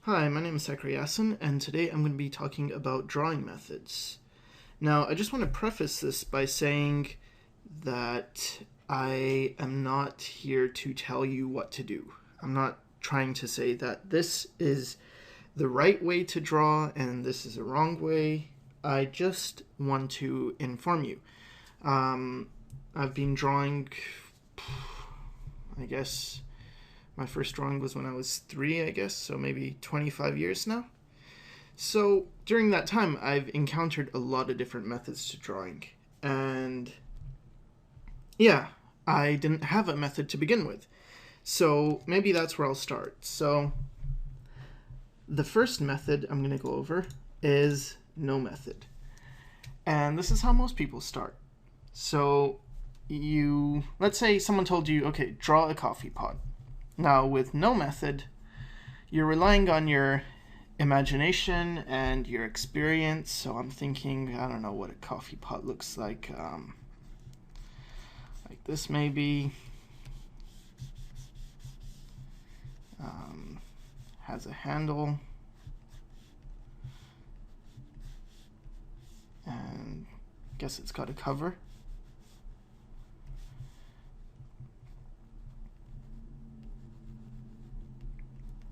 Hi, my name is Exaggerate, and today I'm going to be talking about drawing methods. Now, I just want to preface this by saying that I am not here to tell you what to do. I'm not trying to say that this is the right way to draw and this is a wrong way. I just want to inform you. I've been drawing, I guess, my first drawing was when I was 3, I guess, so maybe 25 years now. So during that time, I've encountered a lot of different methods to drawing. And yeah, I didn't have a method to begin with. So maybe that's where I'll start. So the first method I'm going to go over is no method. And this is how most people start. So let's say someone told you, okay, draw a coffee pot. Now, with no method, you're relying on your imagination and your experience. So I'm thinking, I don't know what a coffee pot looks like this maybe. Has a handle. And I guess it's got a cover.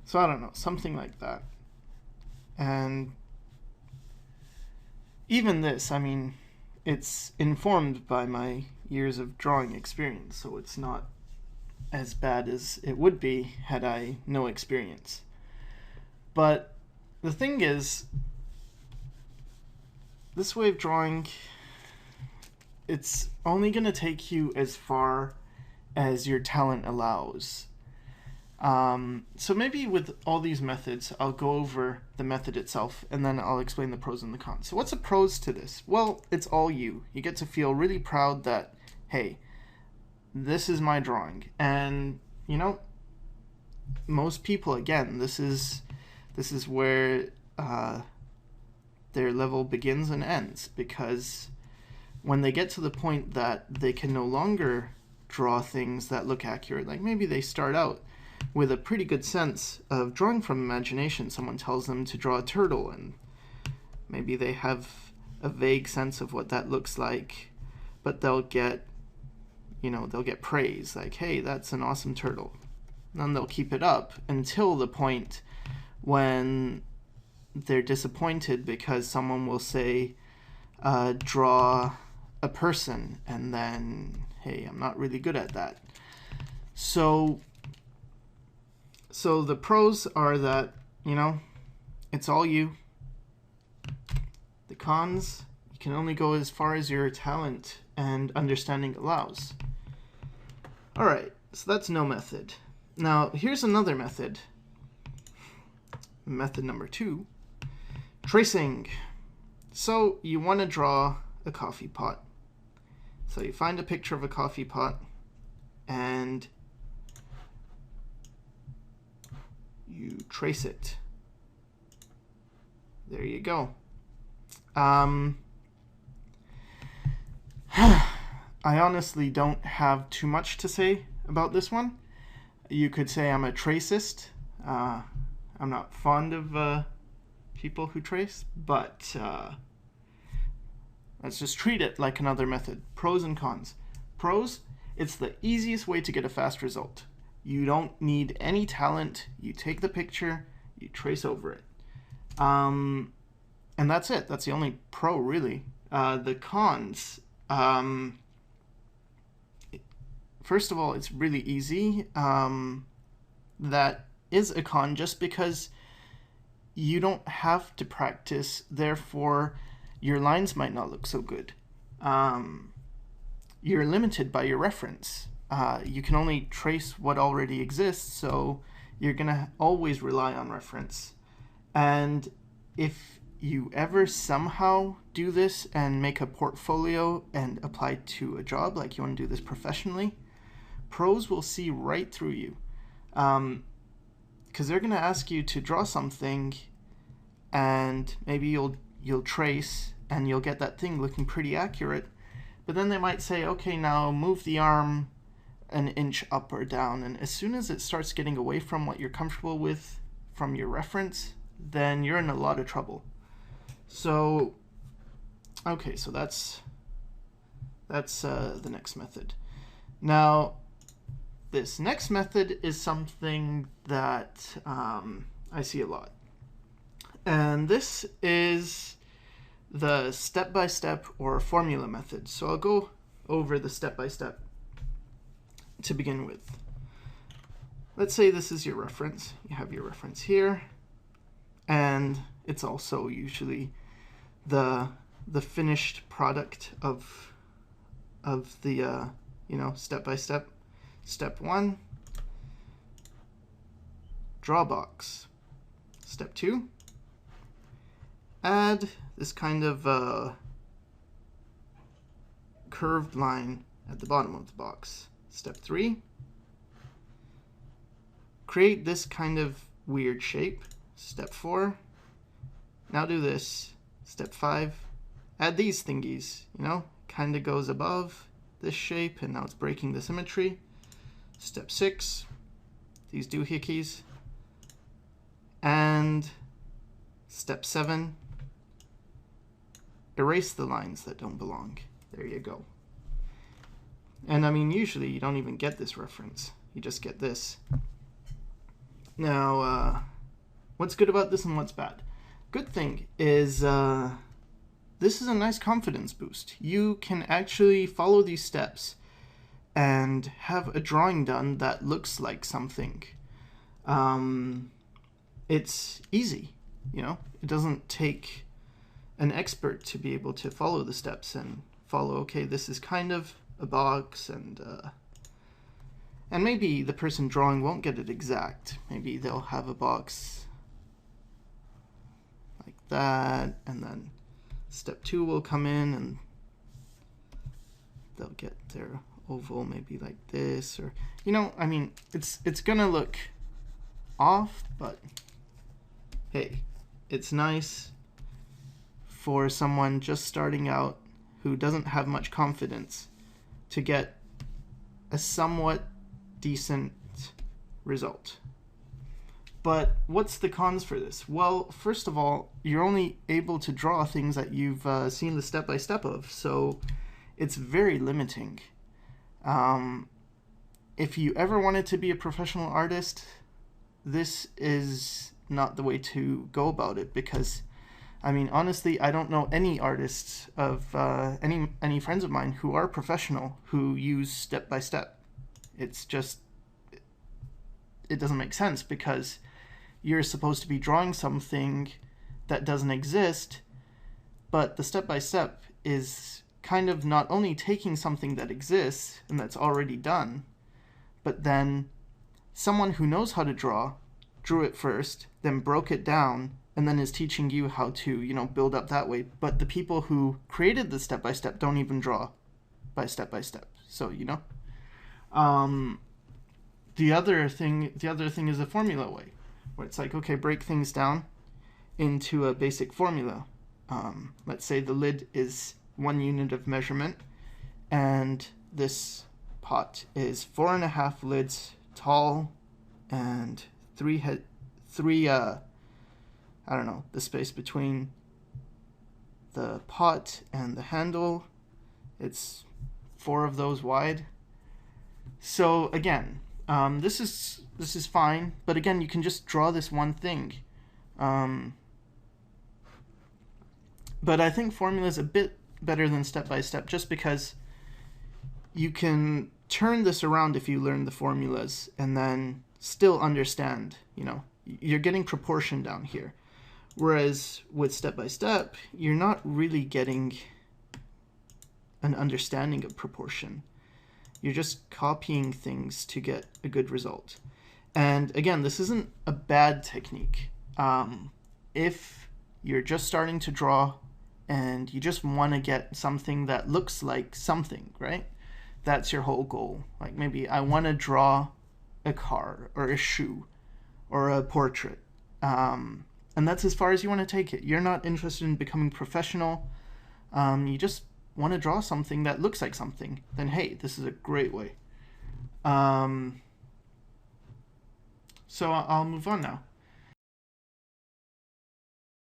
So I don't know, something like that. And even this, I mean, it's informed by my years of drawing experience, so it's not as bad as it would be had I no experience. But the thing is, this way of drawing, it's only going to take you as far as your talent allows. So maybe with all these methods, I'll go over the method itself and then I'll explain the pros and the cons. So what's the pros to this? Well, it's all you. You get to feel really proud that, hey, this is my drawing. And, you know, most people, again, this is where their level begins and ends, because when they get to the point that they can no longer draw things that look accurate, like maybe they start out with a pretty good sense of drawing from imagination. Someone tells them to draw a turtle, and maybe they have a vague sense of what that looks like, but they'll get praise, like, hey, that's an awesome turtle. And then they'll keep it up until the point when they're disappointed because someone will say, draw a person, and then, hey, I'm not really good at that. So the pros are that, you know, it's all you. The cons, you can only go as far as your talent and understanding allows. All right, so that's no method. Now, here's another method. Method number 2, tracing. So you want to draw a coffee pot. So you find a picture of a coffee pot and you trace it. There you go. I honestly don't have too much to say about this one. You could say I'm a tracist. I'm not fond of people who trace, but let's just treat it like another method. Pros and cons. Pros, it's the easiest way to get a fast result. You don't need any talent. You take the picture, you trace over it. And that's it. That's the only pro, really. The cons, first of all, it's really easy. That is a con just because you don't have to practice, therefore your lines might not look so good. You're limited by your reference. You can only trace what already exists, so you're going to always rely on reference. And if you ever somehow do this and make a portfolio and apply to a job, like you want to do this professionally, pros will see right through you. Because they're going to ask you to draw something, and maybe you'll trace and you'll get that thing looking pretty accurate, but then they might say, okay, now move the arm an inch up or down, and as soon as it starts getting away from what you're comfortable with from your reference, then you're in a lot of trouble. So, okay, so that's the next method. Now, this next method is something that I see a lot. And this is the step-by-step or formula method. So I'll go over the step-by-step to begin with. Let's say this is your reference. You have your reference here, and it's also usually the finished product of the step-by-step. Step 1, draw box. Step 2, add this kind of curved line at the bottom of the box. Step 3, create this kind of weird shape. Step 4, now do this. Step 5, add these thingies, kind of goes above this shape, and now it's breaking the symmetry. Step 6, these doohickeys. And step 7, erase the lines that don't belong. There you go. And I mean, usually you don't even get this reference. You just get this. Now, what's good about this and what's bad? Good thing is this is a nice confidence boost. You can actually follow these steps and have a drawing done that looks like something. It's easy, it doesn't take an expert to be able to follow the steps and follow, okay, this is kind of a box, and maybe the person drawing won't get it exact. Maybe they'll have a box like that, and then step 2 will come in and they'll get their oval maybe like this, or I mean, it's gonna look off, but hey, it's nice for someone just starting out who doesn't have much confidence to get a somewhat decent result. But what's the cons for this? Well, first of all, you're only able to draw things that you've seen the step-by-step of, so it's very limiting. If you ever wanted to be a professional artist, this is not the way to go about it, because I mean, honestly, I don't know any artists of any friends of mine who are professional who use step-by-step. It's just, it doesn't make sense, because you're supposed to be drawing something that doesn't exist, but the step-by-step is kind of not only taking something that exists and that's already done, but then someone who knows how to draw drew it first, then broke it down, and then is teaching you how to, build up that way. But the people who created the step-by-step don't even draw by step-by-step. So, the other thing is a formula way, where it's like, okay, break things down into a basic formula. Let's say the lid is 1 unit of measurement, and this pot is 4.5 lids tall, and the space between the pot and the handle, it's 4 of those wide. So again, this is fine, but again, you can just draw this one thing. But I think formula is a bit better than step-by-step, just because you can turn this around if you learn the formulas and then still understand, you're getting proportion down here. Whereas with step-by-step, you're not really getting an understanding of proportion. You're just copying things to get a good result. And again, this isn't a bad technique. If you're just starting to draw and you just want to get something that looks like something, right? That's your whole goal. Like maybe I want to draw a car or a shoe or a portrait. And that's as far as you want to take it. You're not interested in becoming professional. You just want to draw something that looks like something. Then hey, this is a great way. So I'll move on now.